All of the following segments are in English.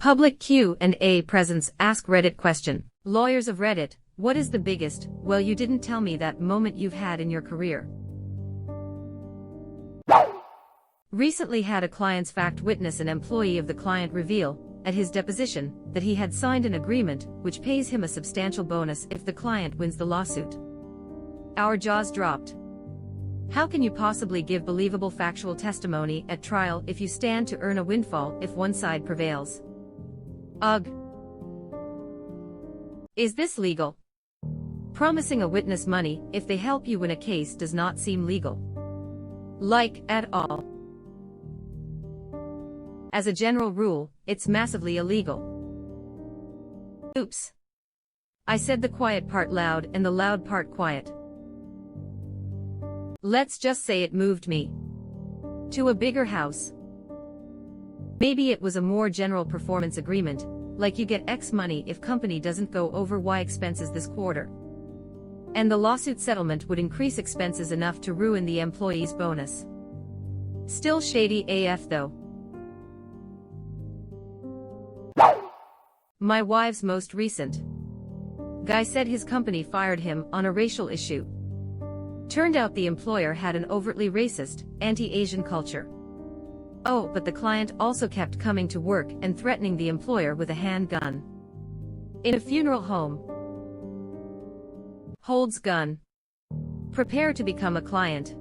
Public Q&A presents AskReddit question. Lawyers of Reddit, what is the biggest, well you didn't tell me that moment you've had in your career? Recently had a client's fact witness, an employee of the client, reveal, at his deposition, that he had signed an agreement which pays him a substantial bonus if the client wins the lawsuit. Our jaws dropped. How can you possibly give believable factual testimony at trial if you stand to earn a windfall if one side prevails? Ugh. Is this legal? Promising a witness money if they help you win a case does not seem legal. Like, at all. As a general rule, it's massively illegal. Oops. I said the quiet part loud and the loud part quiet. Let's just say it moved me to a bigger house. Maybe it was a more general performance agreement, like you get X money if company doesn't go over Y expenses this quarter. And the lawsuit settlement would increase expenses enough to ruin the employee's bonus. Still shady AF though. My wife's most recent guy said his company fired him on a racial issue. Turned out the employer had an overtly racist, anti-Asian culture. Oh, but the client also kept coming to work and threatening the employer with a handgun. In a funeral home. Holds gun. Prepare to become a client.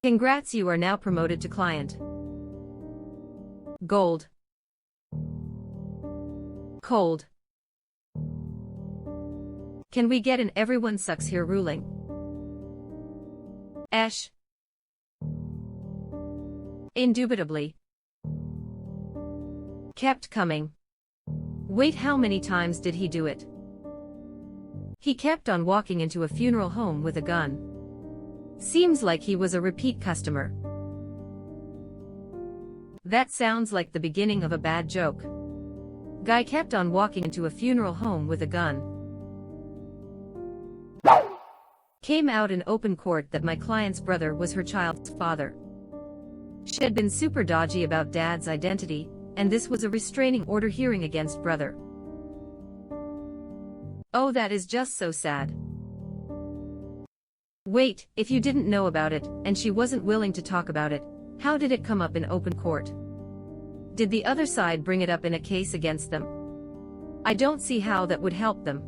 Congrats, you are now promoted to client. Gold. Cold. Can we get an everyone sucks here ruling? Ash. Indubitably. Kept coming. Wait, how many times did he do it? He kept on walking into a funeral home with a gun. Seems like he was a repeat customer. That sounds like the beginning of a bad joke. Guy kept on walking into a funeral home with a gun. Came out in open court that my client's brother was her child's father. She had been super dodgy about dad's identity, and this was a restraining order hearing against brother. Oh, that is just so sad. Wait, if you didn't know about it, and she wasn't willing to talk about it, how did it come up in open court? Did the other side bring it up in a case against them? I don't see how that would help them.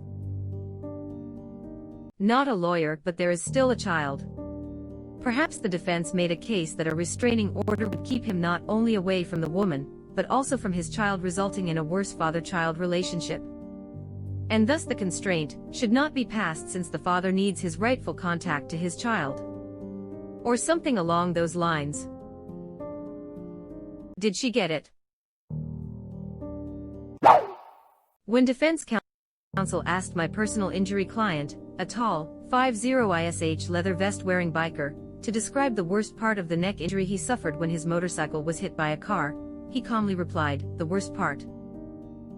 Not a lawyer, but there is still a child. Perhaps the defense made a case that a restraining order would keep him not only away from the woman, but also from his child, resulting in a worse father-child relationship. And thus the constraint should not be passed since the father needs his rightful contact to his child. Or something along those lines. Did she get it? When defense counsel asked my personal injury client, a tall, 50-ish leather vest-wearing biker, to describe the worst part of the neck injury he suffered when his motorcycle was hit by a car, he calmly replied, "The worst part?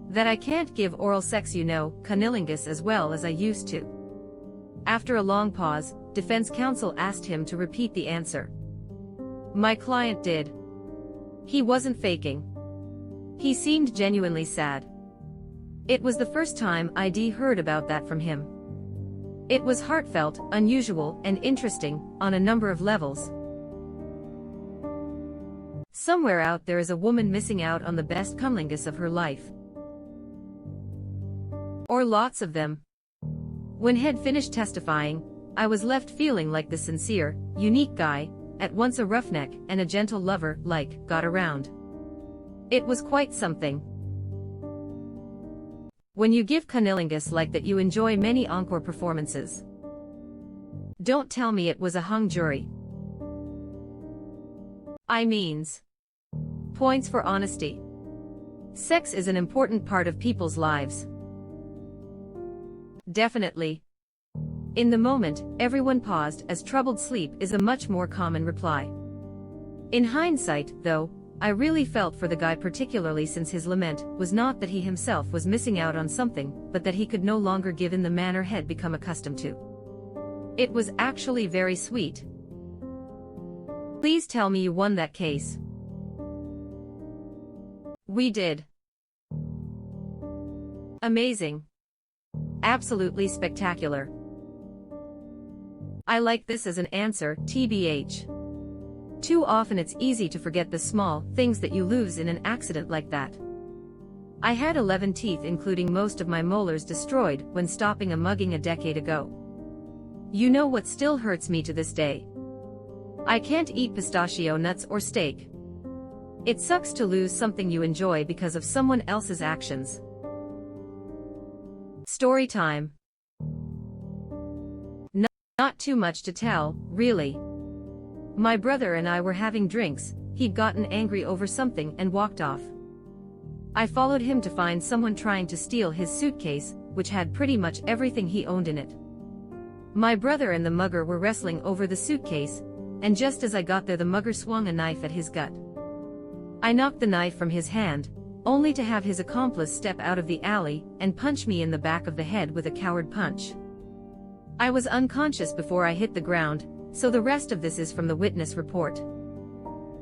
That I can't give oral sex, you know, cunnilingus, as well as I used to." After a long pause, defense counsel asked him to repeat the answer. My client did. He wasn't faking. He seemed genuinely sad. It was the first time I'd heard about that from him. It was heartfelt, unusual, and interesting, on a number of levels. Somewhere out there is a woman missing out on the best cunnilingus of her life. Or lots of them. When he'd finished testifying, I was left feeling like the sincere, unique guy, at once a roughneck and a gentle lover, like, got around. It was quite something. When you give cunnilingus like that, you enjoy many encore performances. Don't tell me it was a hung jury. I means. Points for honesty. Sex is an important part of people's lives. Definitely. In the moment, everyone paused, as troubled sleep is a much more common reply. In hindsight, though, I really felt for the guy, particularly since his lament was not that he himself was missing out on something, but that he could no longer give in the manner he'd become accustomed to. It was actually very sweet. Please tell me you won that case. We did. Amazing. Absolutely spectacular. I like this as an answer, TBH. Too often it's easy to forget the small things that you lose in an accident like that. I had 11 teeth, including most of my molars, destroyed when stopping a mugging a decade ago. You know what still hurts me to this day? I can't eat pistachio nuts or steak. It sucks to lose something you enjoy because of someone else's actions. Story time. Not too much to tell, really. My brother and I were having drinks, he'd gotten angry over something and walked off. I followed him to find someone trying to steal his suitcase, which had pretty much everything he owned in it. My brother and the mugger were wrestling over the suitcase, and just as I got there, the mugger swung a knife at his gut. I knocked the knife from his hand, only to have his accomplice step out of the alley and punch me in the back of the head with a coward punch. I was unconscious before I hit the ground, so the rest of this is from the witness report.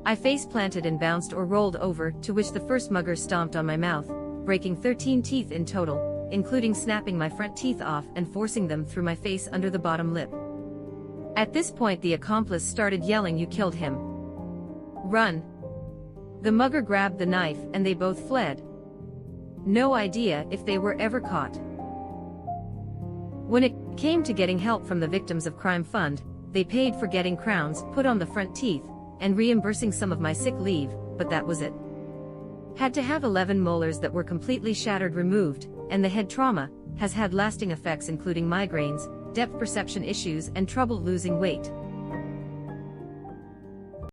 I face-planted and bounced or rolled over, to which the first mugger stomped on my mouth, breaking 13 teeth in total, including snapping my front teeth off and forcing them through my face under the bottom lip. At this point the accomplice started yelling, "You killed him. Run!" The mugger grabbed the knife and they both fled. No idea if they were ever caught. When it came to getting help from the Victims of Crime Fund, they paid for getting crowns put on the front teeth and reimbursing some of my sick leave, but that was it. Had to have 11 molars that were completely shattered removed, and the head trauma has had lasting effects including migraines, depth perception issues, and trouble losing weight.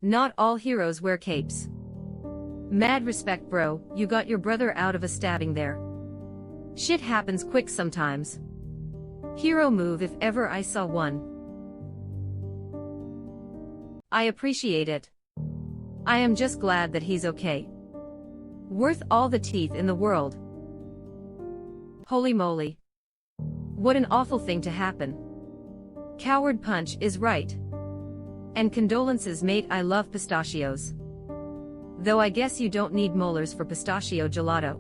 Not all heroes wear capes. Mad respect, bro, you got your brother out of a stabbing there. Shit happens quick sometimes. Hero move if ever I saw one. I appreciate it. I am just glad that he's okay. Worth all the teeth in the world. Holy moly. What an awful thing to happen. Coward punch is right. And condolences, mate, I love pistachios. Though I guess you don't need molars for pistachio gelato.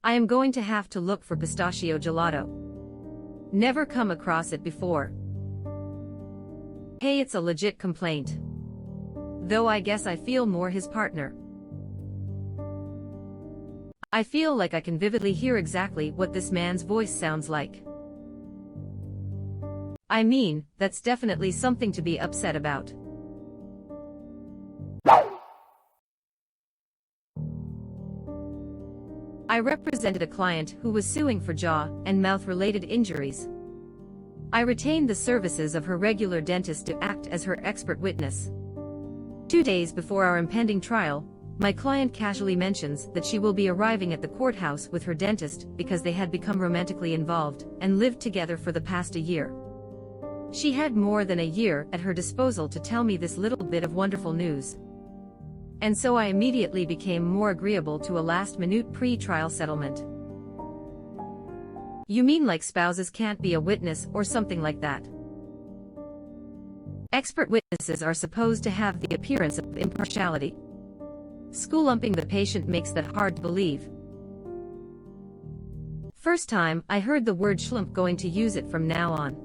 I am going to have to look for pistachio gelato. Never come across it before. Hey, it's a legit complaint. Though I guess I feel more his partner. I feel like I can vividly hear exactly what this man's voice sounds like. I mean, that's definitely something to be upset about. I represented a client who was suing for jaw and mouth-related injuries. I retained the services of her regular dentist to act as her expert witness. 2 days before our impending trial, my client casually mentions that she will be arriving at the courthouse with her dentist because they had become romantically involved and lived together for the past a year. She had more than a year at her disposal to tell me this little bit of wonderful news. And so I immediately became more agreeable to a last-minute pre-trial settlement. You mean like spouses can't be a witness or something like that? Expert witnesses are supposed to have the appearance of impartiality. School-lumping the patient makes that hard to believe. First time I heard the word schlump, going to use it from now on.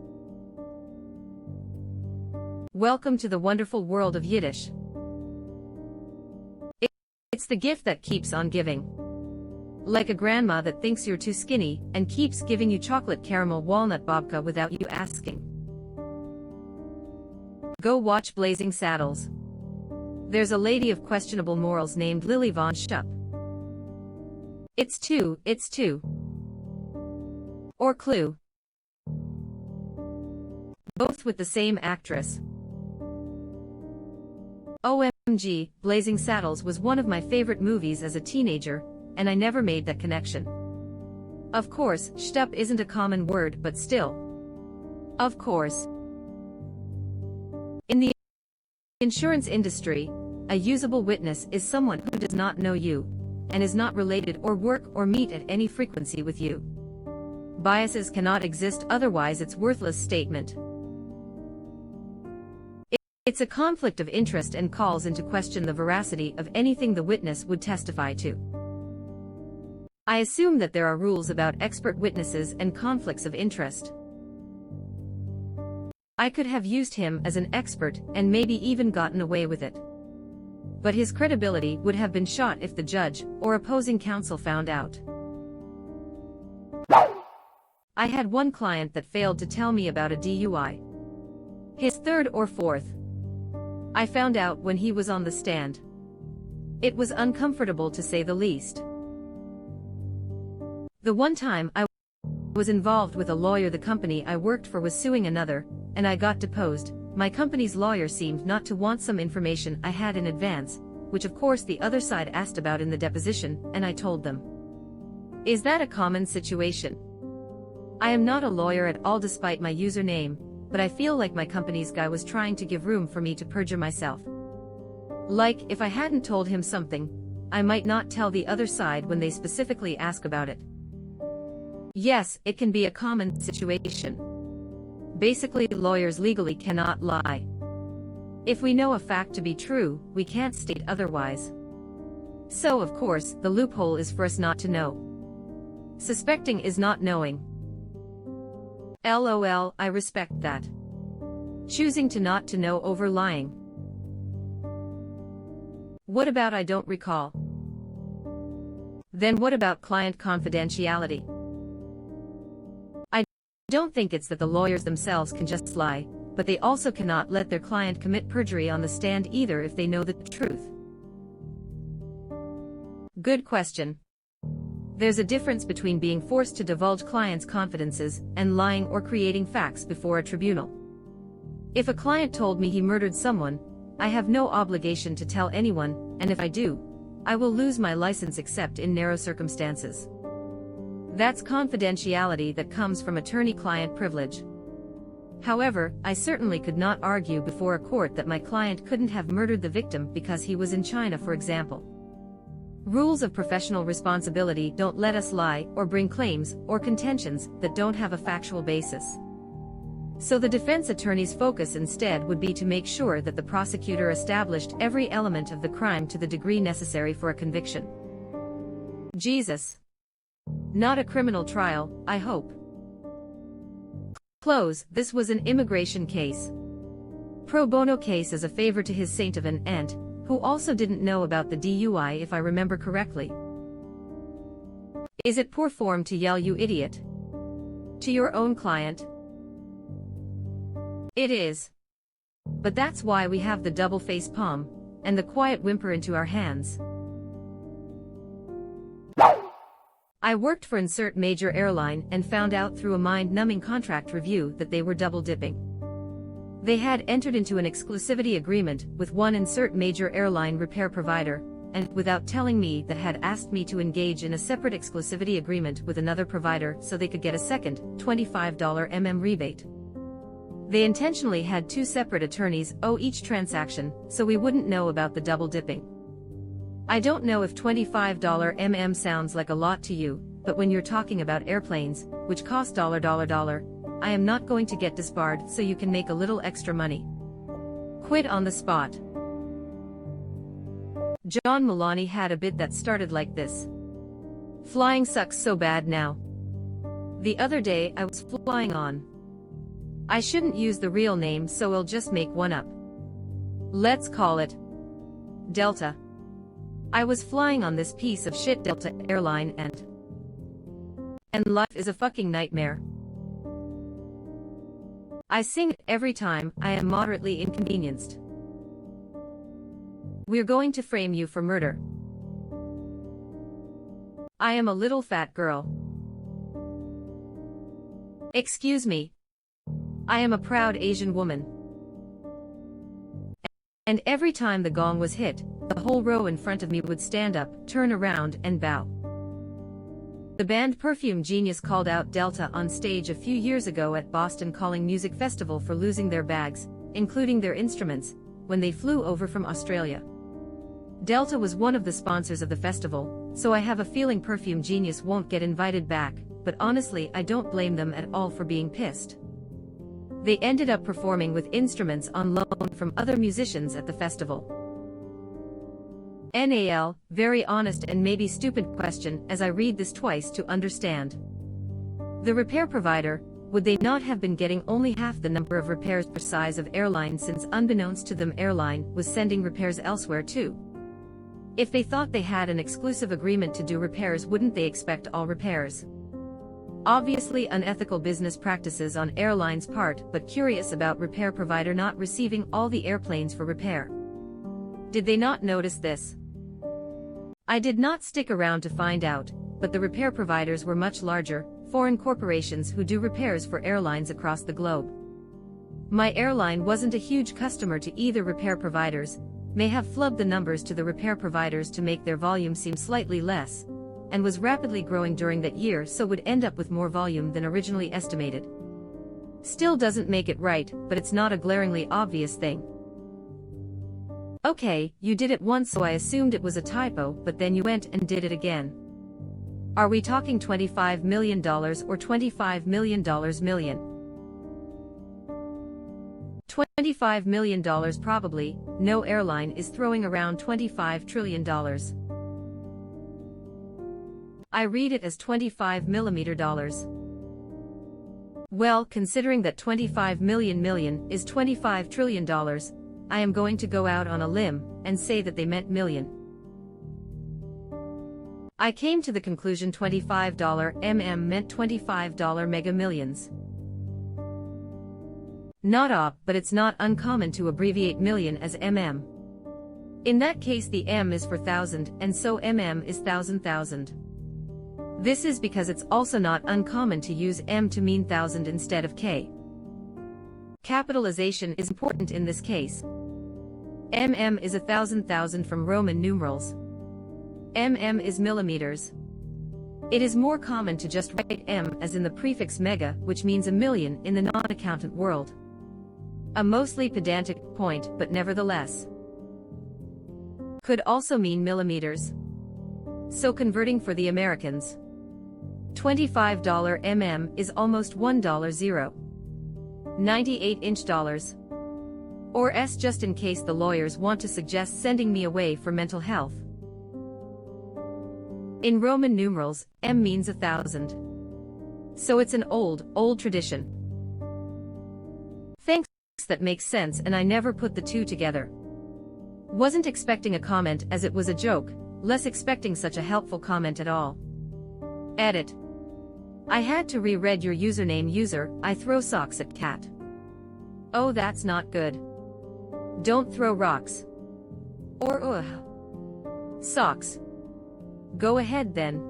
Welcome to the wonderful world of Yiddish. It's the gift that keeps on giving. Like a grandma that thinks you're too skinny and keeps giving you chocolate caramel walnut babka without you asking. Go watch Blazing Saddles. There's a lady of questionable morals named Lily Von Schupp. It's two. Or Clue. Both with the same actress. OMG, Blazing Saddles was one of my favorite movies as a teenager, and I never made that connection. Of course, Schupp isn't a common word, but still. Of course. In the insurance industry, a usable witness is someone who does not know you, and is not related or work or meet at any frequency with you. Biases cannot exist, otherwise it's worthless statement. It's a conflict of interest and calls into question the veracity of anything the witness would testify to. I assume that there are rules about expert witnesses and conflicts of interest. I could have used him as an expert and maybe even gotten away with it. But his credibility would have been shot if the judge or opposing counsel found out. I had one client that failed to tell me about a DUI. His third or fourth. I found out when he was on the stand. It was uncomfortable to say the least. The one time I was involved with a lawyer, the company I worked for was suing another, and I got deposed. My company's lawyer seemed not to want some information I had in advance, which of course the other side asked about in the deposition, and I told them. Is that a common situation? I am not a lawyer at all despite my username, but I feel like my company's guy was trying to give room for me to perjure myself. Like, if I hadn't told him something, I might not tell the other side when they specifically ask about it. Yes, it can be a common situation. Basically, lawyers legally cannot lie. If we know a fact to be true, we can't state otherwise. So, of course, the loophole is for us not to know. Suspecting is not knowing. LOL, I respect that. Choosing to not to know over lying. What about I don't recall? Then what about client confidentiality? I don't think it's that the lawyers themselves can just lie, but they also cannot let their client commit perjury on the stand either if they know the truth. Good question. There's a difference between being forced to divulge clients' confidences and lying or creating facts before a tribunal. If a client told me he murdered someone, I have no obligation to tell anyone, and if I do, I will lose my license except in narrow circumstances. That's confidentiality that comes from attorney-client privilege. However, I certainly could not argue before a court that my client couldn't have murdered the victim because he was in China, for example. Rules of professional responsibility don't let us lie or bring claims or contentions that don't have a factual basis. So the defense attorney's focus instead would be to make sure that the prosecutor established every element of the crime to the degree necessary for a conviction. Jesus. Not a criminal trial, I hope. Close. This was an immigration case. Pro bono case as a favor to his saint of an aunt, who also didn't know about the DUI if I remember correctly. Is it poor form to yell "you idiot" to your own client? It is. But that's why we have the double face palm, and the quiet whimper into our hands. I worked for insert major airline and found out through a mind-numbing contract review that they were double-dipping. They had entered into an exclusivity agreement with one insert major airline repair provider, and, without telling me, that had asked me to engage in a separate exclusivity agreement with another provider so they could get a second, $25 rebate. They intentionally had two separate attorneys owe each transaction, so we wouldn't know about the double-dipping. I don't know if $25 sounds like a lot to you, but when you're talking about airplanes, which cost $, I am not going to get disbarred so you can make a little extra money. Quit on the spot. John Mulaney had a bit that started like this. Flying sucks so bad now. The other day I was flying on. I shouldn't use the real name, so I'll just make one up. Let's call it Delta. I was flying on this piece of shit Delta airline and life is a fucking nightmare. I sing it every time I am moderately inconvenienced. We're going to frame you for murder. I am a little fat girl. Excuse me. I am a proud Asian woman. And every time the gong was hit, the whole row in front of me would stand up, turn around, and bow. The band Perfume Genius called out Delta on stage a few years ago at Boston Calling Music Festival for losing their bags, including their instruments, when they flew over from Australia. Delta was one of the sponsors of the festival, so I have a feeling Perfume Genius won't get invited back, but honestly I don't blame them at all for being pissed. They ended up performing with instruments on loan from other musicians at the festival. NAL, very honest and maybe stupid question as I read this twice to understand. The repair provider, would they not have been getting only half the number of repairs per size of airline, since unbeknownst to them airline was sending repairs elsewhere too? If they thought they had an exclusive agreement to do repairs, wouldn't they expect all repairs? Obviously unethical business practices on airlines' part, but curious about repair provider not receiving all the airplanes for repair. Did they not notice this? I did not stick around to find out, but the repair providers were much larger, foreign corporations who do repairs for airlines across the globe. My airline wasn't a huge customer to either repair providers, may have flubbed the numbers to the repair providers to make their volume seem slightly less, and was rapidly growing during that year, so would end up with more volume than originally estimated. Still doesn't make it right, but it's not a glaringly obvious thing. Okay, you did it once, so I assumed it was a typo, but then you went and did it again. Are we talking $25 million or $25 million million? $25 million probably. No airline is throwing around $25 trillion. I read it as 25 millimeter dollars. Well, considering that 25 million is $25 trillion, I am going to go out on a limb and say that they meant million. I came to the conclusion $25 meant $25 mega millions. Not op, but it's not uncommon to abbreviate million as mm. In that case the M is for thousand, and so mm is thousand. This is because it's also not uncommon to use M to mean thousand instead of K. Capitalization is important in this case. Mm is 1,000,000 from Roman numerals. Mm is millimeters. It is more common to just write M as in the prefix mega, which means a million in the non-accountant world. A mostly pedantic point, but nevertheless. Could also mean millimeters. So converting for the Americans. $25 mm is almost $1 98-inch dollars. Or S, just in case the lawyers want to suggest sending me away for mental health. In Roman numerals, M means 1,000. So it's an old tradition. Thanks, that makes sense, and I never put the two together. Wasn't expecting a comment as it was a joke, less expecting such a helpful comment at all. Edit. I had to re-read your username user, I throw socks at cat. Oh, that's not good. Don't throw rocks. Or socks. Go ahead then.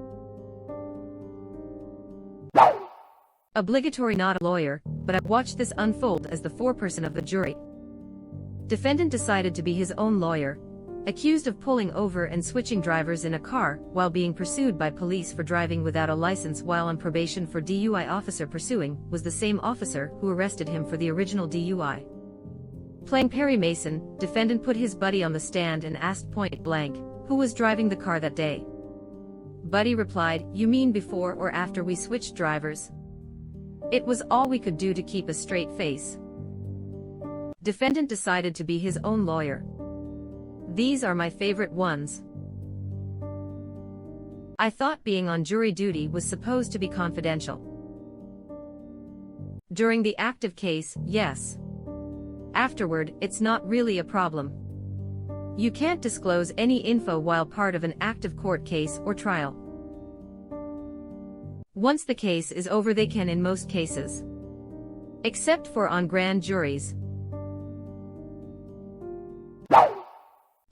Obligatory, not a lawyer, but I've watched this unfold as the foreperson of the jury. Defendant decided to be his own lawyer, accused of pulling over and switching drivers in a car while being pursued by police for driving without a license while on probation for DUI. Officer pursuing was the same officer who arrested him for the original DUI. Playing Perry Mason, defendant put his buddy on the stand and asked point blank, who was driving the car that day. Buddy replied, "You mean before or after we switched drivers?" It was all we could do to keep a straight face. Defendant decided to be his own lawyer. These are my favorite ones. I thought being on jury duty was supposed to be confidential. During the active case, yes. Afterward, it's not really a problem. You can't disclose any info while part of an active court case or trial. Once the case is over, they can in most cases. Except for on grand juries.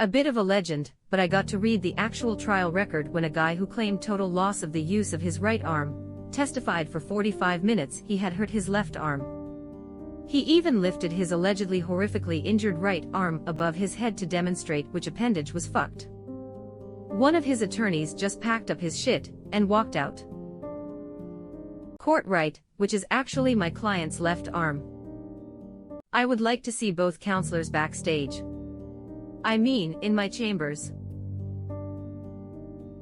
A bit of a legend, but I got to read the actual trial record when a guy who claimed total loss of the use of his right arm testified for 45 minutes he had hurt his left arm. He even lifted his allegedly horrifically injured right arm above his head to demonstrate which appendage was fucked. One of his attorneys just packed up his shit and walked out. Court right, which is actually my client's left arm. I would like to see both counselors backstage. I mean, in my chambers.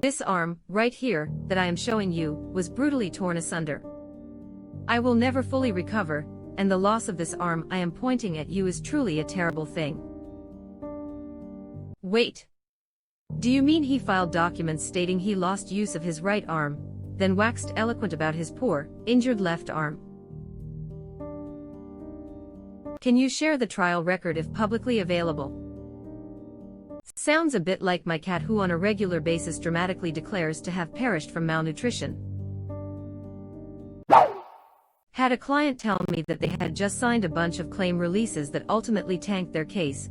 This arm, right here, that I am showing you, was brutally torn asunder. I will never fully recover, and the loss of this arm I am pointing at you is truly a terrible thing. Wait. Do you mean he filed documents stating he lost use of his right arm, then waxed eloquent about his poor, injured left arm? Can you share the trial record if publicly available? Sounds a bit like my cat who on a regular basis dramatically declares to have perished from malnutrition. Had a client tell me that they had just signed a bunch of claim releases that ultimately tanked their case,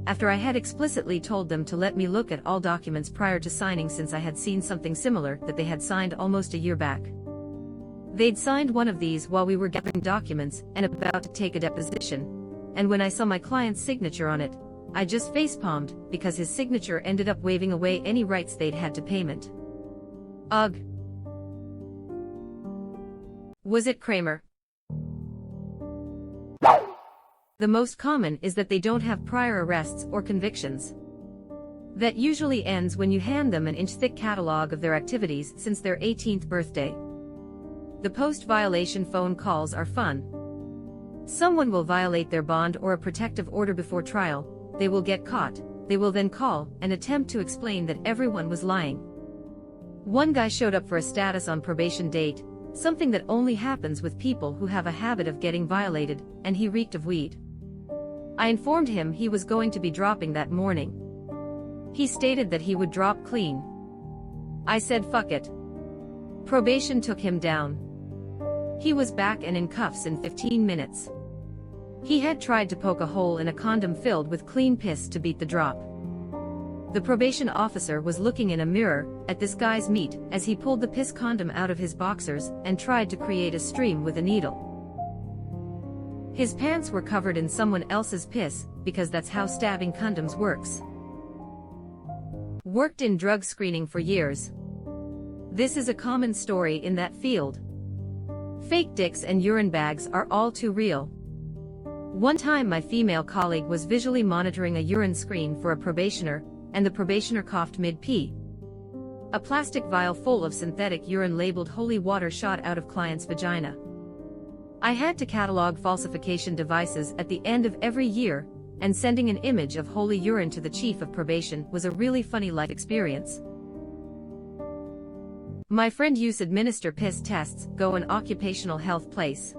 after I had explicitly told them to let me look at all documents prior to signing since I had seen something similar that they had signed almost a year back. They'd signed one of these while we were gathering documents and about to take a deposition, and when I saw my client's signature on it, I just facepalmed because his signature ended up waiving away any rights they'd had to payment. Ugh. Was it Kramer? The most common is that they don't have prior arrests or convictions. That usually ends when you hand them an inch-thick catalog of their activities since their 18th birthday. The post-violation phone calls are fun. Someone will violate their bond or a protective order before trial, they will get caught, they will then call and attempt to explain that everyone was lying. One guy showed up for a status on probation date, something that only happens with people who have a habit of getting violated, and he reeked of weed. I informed him he was going to be dropping that morning. He stated that he would drop clean. I said fuck it. Probation took him down. He was back and in cuffs in 15 minutes. He had tried to poke a hole in a condom filled with clean piss to beat the drop. The probation officer was looking in a mirror at this guy's meat as he pulled the piss condom out of his boxers and tried to create a stream with a needle. His pants were covered in someone else's piss because that's how stabbing condoms works. Worked in drug screening for years. This is a common story in that field. Fake dicks and urine bags are all too real. One time my female colleague was visually monitoring a urine screen for a probationer, and the probationer coughed mid-pee. A plastic vial full of synthetic urine labeled holy water shot out of client's vagina. I had to catalog falsification devices at the end of every year, and sending an image of holy urine to the chief of probation was a really funny life experience. My friend used to administer piss tests, go an occupational health place.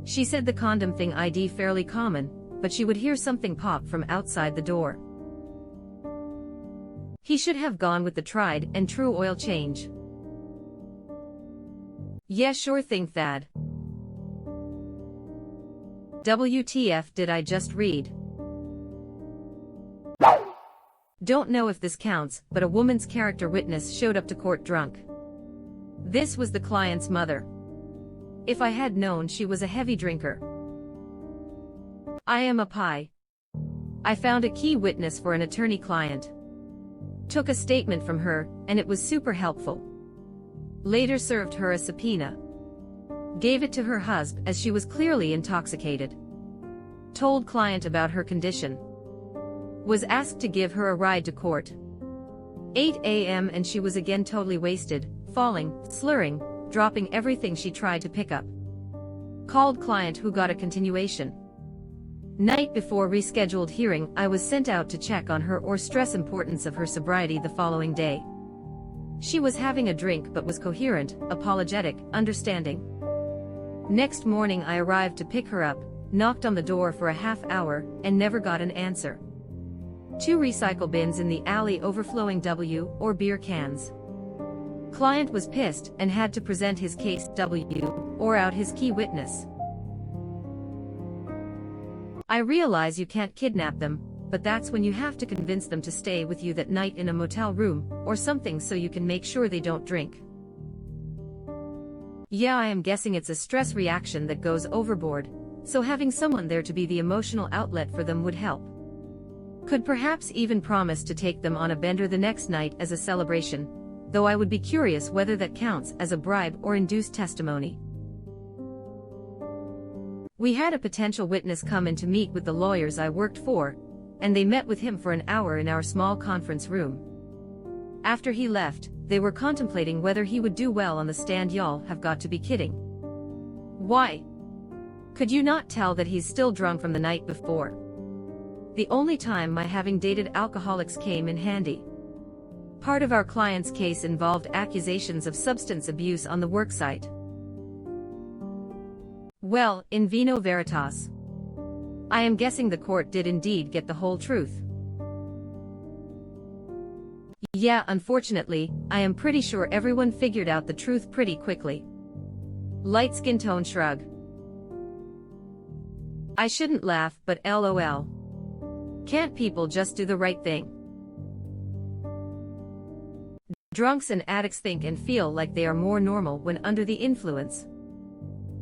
She said the condom thing ID fairly common, but she would hear something pop from outside the door. He should have gone with the tried and true oil change. Yeah, sure thing, Thad. WTF did I just read? Don't know if this counts, but a woman's character witness showed up to court drunk. This was the client's mother. If I had known she was a heavy drinker. I am a pie. I found a key witness for an attorney client. Took a statement from her, and it was super helpful. Later served her a subpoena. Gave it to her husband as she was clearly intoxicated. Told client about her condition. Was asked to give her a ride to court. 8 a.m. and she was again totally wasted, falling, slurring, dropping everything she tried to pick up. Called client who got a continuation. Night before rescheduled hearing, I was sent out to check on her or stress importance of her sobriety the following day. She was having a drink but was coherent, apologetic, understanding. Next morning I arrived to pick her up, knocked on the door for a half hour, and never got an answer. 2 recycle bins in the alley overflowing W or beer cans. Client was pissed and had to present his case W or out his key witness. I realize you can't kidnap them, but that's when you have to convince them to stay with you that night in a motel room or something so you can make sure they don't drink. Yeah, I am guessing it's a stress reaction that goes overboard, so having someone there to be the emotional outlet for them would help. Could perhaps even promise to take them on a bender the next night as a celebration, though I would be curious whether that counts as a bribe or induced testimony. We had a potential witness come in to meet with the lawyers I worked for, and they met with him for an hour in our small conference room. After he left, they were contemplating whether he would do well on the stand. Y'all have got to be kidding. Why? Could you not tell that he's still drunk from the night before? The only time my having dated alcoholics came in handy. Part of our client's case involved accusations of substance abuse on the worksite. Well, in vino veritas. I am guessing the court did indeed get the whole truth. Yeah, unfortunately, I am pretty sure everyone figured out the truth pretty quickly. Light skin tone shrug. I shouldn't laugh, but LOL. Can't people just do the right thing? Drunks and addicts think and feel like they are more normal when under the influence.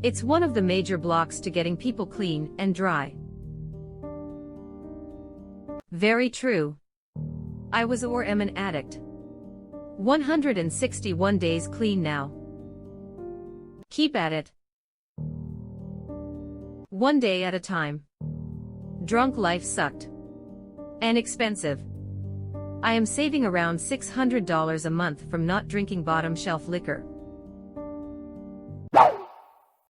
It's one of the major blocks to getting people clean and dry. Very true. I was or am an addict. 161 days clean now. Keep at it. One day at a time. Drunk life sucked. And expensive. I am saving around $600 a month from not drinking bottom shelf liquor.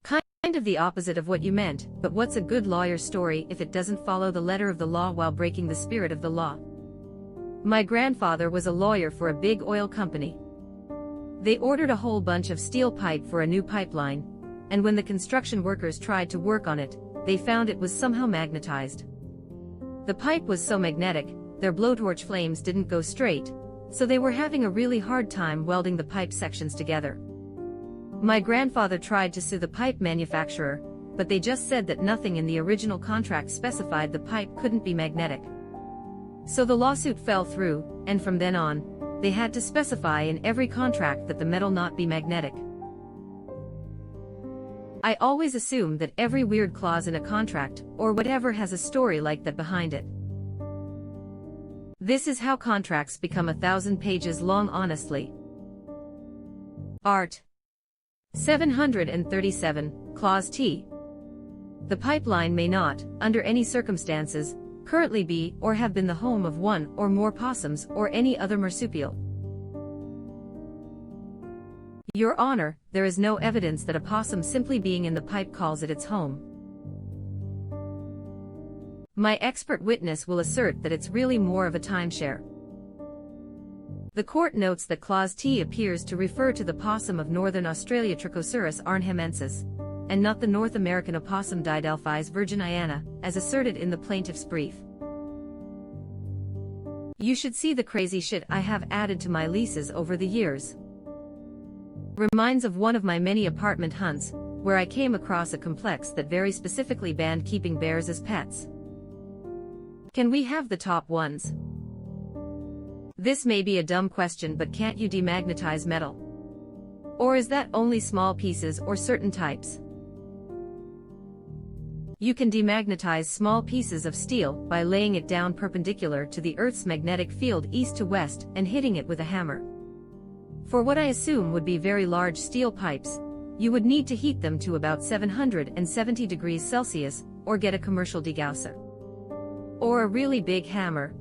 Kind of the opposite of what you meant, but what's a good lawyer's story if it doesn't follow the letter of the law while breaking the spirit of the law? My grandfather was a lawyer for a big oil company. They ordered a whole bunch of steel pipe for a new pipeline, and when the construction workers tried to work on it, they found it was somehow magnetized. The pipe was so magnetic, their blowtorch flames didn't go straight, so they were having a really hard time welding the pipe sections together. My grandfather tried to sue the pipe manufacturer, but they just said that nothing in the original contract specified the pipe couldn't be magnetic. So the lawsuit fell through, and from then on, they had to specify in every contract that the metal not be magnetic. I always assume that every weird clause in a contract, or whatever, has a story like that behind it. This is how contracts become 1,000 pages long, honestly. Art. 737, Clause T. The pipeline may not, under any circumstances, currently be or have been the home of one or more possums or any other marsupial. Your Honor, there is no evidence that a possum simply being in the pipe calls it its home. My expert witness will assert that it's really more of a timeshare. The court notes that Clause T appears to refer to the possum of Northern Australia Trichoceros arnhemensis, and not the North American opossum Didelphis virginiana, as asserted in the plaintiff's brief. You should see the crazy shit I have added to my leases over the years. Reminds of one of my many apartment hunts, where I came across a complex that very specifically banned keeping bears as pets. Can we have the top ones? This may be a dumb question, but can't you demagnetize metal? Or is that only small pieces or certain types? You can demagnetize small pieces of steel by laying it down perpendicular to the Earth's magnetic field east to west and hitting it with a hammer. For what I assume would be very large steel pipes, you would need to heat them to about 770 degrees Celsius, or get a commercial degausser. Or a really big hammer.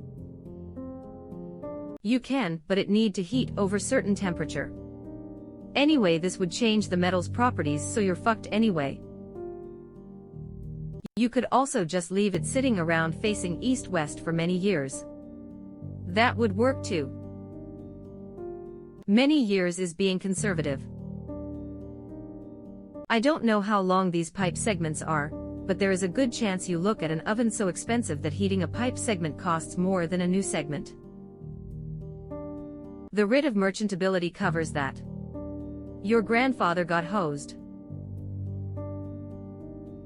You can, but it need to heat over certain temperature. Anyway, this would change the metal's properties, so you're fucked anyway. You could also just leave it sitting around facing east-west for many years. That would work too. Many years is being conservative. I don't know how long these pipe segments are, but there is a good chance you look at an oven so expensive that heating a pipe segment costs more than a new segment. The writ of merchantability covers that. Your grandfather got hosed.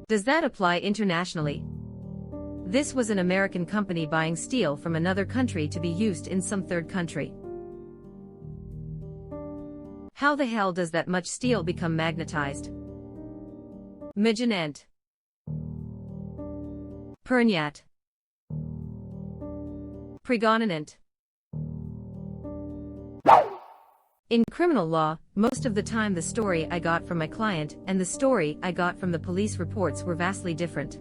Does that apply internationally? This was an American company buying steel from another country to be used in some third country. How the hell does that much steel become magnetized? Migenant. Perniat. Pregonanant. In criminal law, most of the time the story I got from my client and the story I got from the police reports were vastly different.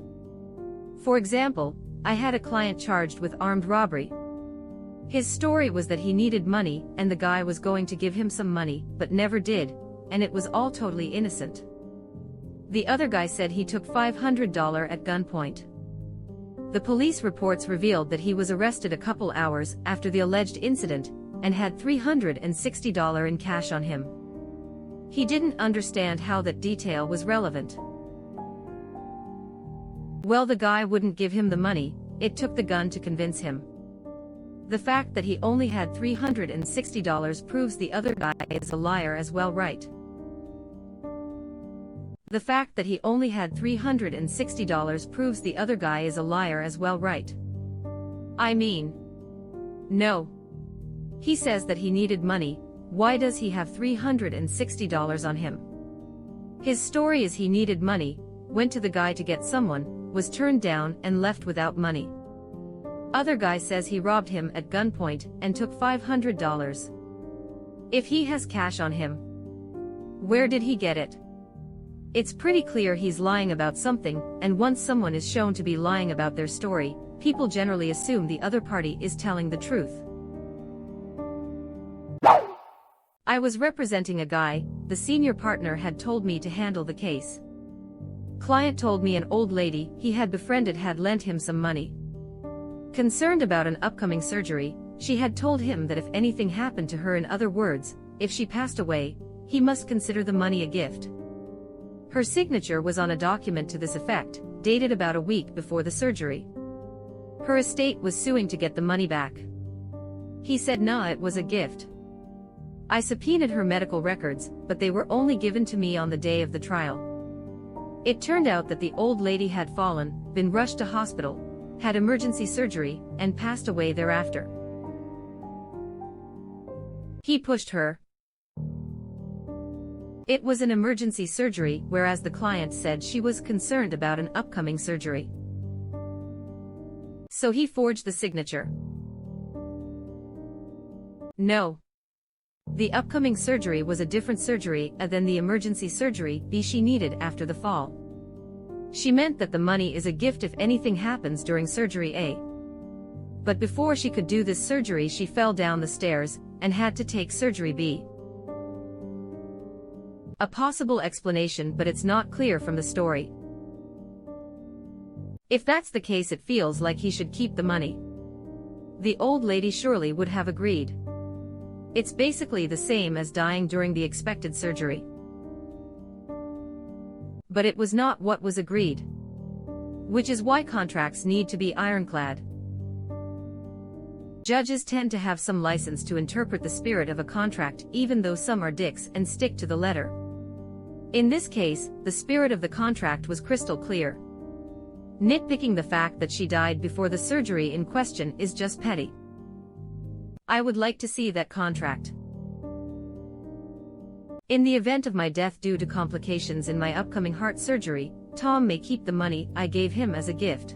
For example, I had a client charged with armed robbery. His story was that he needed money and the guy was going to give him some money but never did, and it was all totally innocent. The other guy said he took $500 at gunpoint. The police reports revealed that he was arrested a couple hours after the alleged incident and had $360 in cash on him. He didn't understand how that detail was relevant. Well, the guy wouldn't give him the money, it took the gun to convince him. The fact that he only had $360 proves the other guy is a liar as well, right? The fact that he only had $360 proves the other guy is a liar as well, right? I mean, no. He says that he needed money, why does he have $360 on him? His story is he needed money, went to the guy to get someone, was turned down and left without money. Other guy says he robbed him at gunpoint and took $500. If he has cash on him, where did he get it? It's pretty clear he's lying about something, and once someone is shown to be lying about their story, people generally assume the other party is telling the truth. I was representing a guy, the senior partner had told me to handle the case. Client told me an old lady he had befriended had lent him some money. Concerned about an upcoming surgery, she had told him that if anything happened to her, in other words, if she passed away, he must consider the money a gift. Her signature was on a document to this effect, dated about a week before the surgery. Her estate was suing to get the money back. He said nah, it was a gift. I subpoenaed her medical records, but they were only given to me on the day of the trial. It turned out that the old lady had fallen, been rushed to hospital, had emergency surgery, and passed away thereafter. He pushed her. It was an emergency surgery, whereas the client said she was concerned about an upcoming surgery. So he forged the signature. No. The upcoming surgery was a different surgery than the emergency surgery she needed after the fall. She meant that the money is a gift if anything happens during surgery A. But before she could do this surgery, she fell down the stairs and had to take surgery B. A possible explanation, but it's not clear from the story. If that's the case, it feels like he should keep the money. The old lady surely would have agreed. It's basically the same as dying during the expected surgery. But it was not what was agreed. Which is why contracts need to be ironclad. Judges tend to have some license to interpret the spirit of a contract, even though some are dicks and stick to the letter. In this case, the spirit of the contract was crystal clear. Nitpicking the fact that she died before the surgery in question is just petty. I would like to see that contract. In the event of my death due to complications in my upcoming heart surgery, Tom may keep the money I gave him as a gift.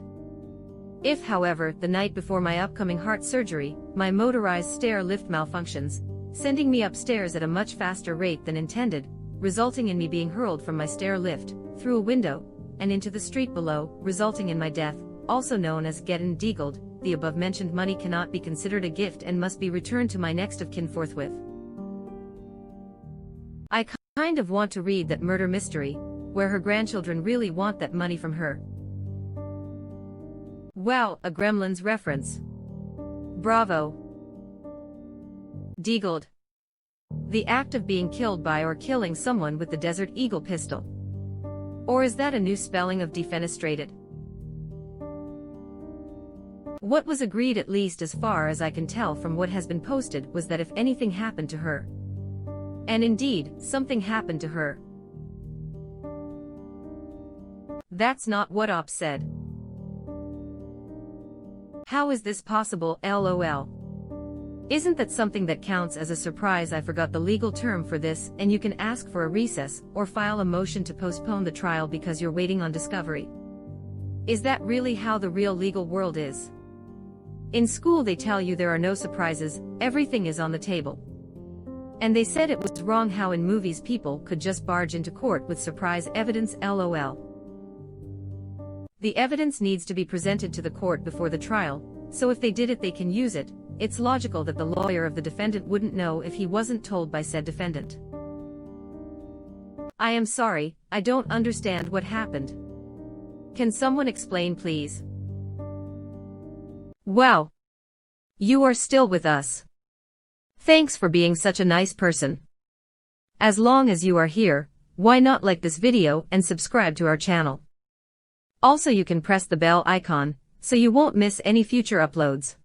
If, however, the night before my upcoming heart surgery, my motorized stair lift malfunctions, sending me upstairs at a much faster rate than intended, resulting in me being hurled from my stair lift, through a window, and into the street below, resulting in my death, also known as getting deagled, the above-mentioned money cannot be considered a gift and must be returned to my next of kin forthwith. I kind of want to read that murder mystery, where her grandchildren really want that money from her. Wow, a Gremlins reference. Bravo. Deagled. The act of being killed by or killing someone with the Desert Eagle pistol. Or is that a new spelling of defenestrated? What was agreed, at least as far as I can tell from what has been posted, was that if anything happened to her, and indeed, something happened to her. That's not what Op said. How is this possible, lol? Isn't that something that counts as a surprise? I forgot the legal term for this, and you can ask for a recess or file a motion to postpone the trial because you're waiting on discovery. Is that really how the real legal world is? In school they tell you there are no surprises, everything is on the table. And they said it was wrong how in movies people could just barge into court with surprise evidence, lol. The evidence needs to be presented to the court before the trial, so if they did it they can use it. It's logical that the lawyer of the defendant wouldn't know if he wasn't told by said defendant. I am sorry, I don't understand what happened. Can someone explain please? Wow. You are still with us. Thanks for being such a nice person. As long as you are here, why not like this video and subscribe to our channel? Also you can press the bell icon, so you won't miss any future uploads.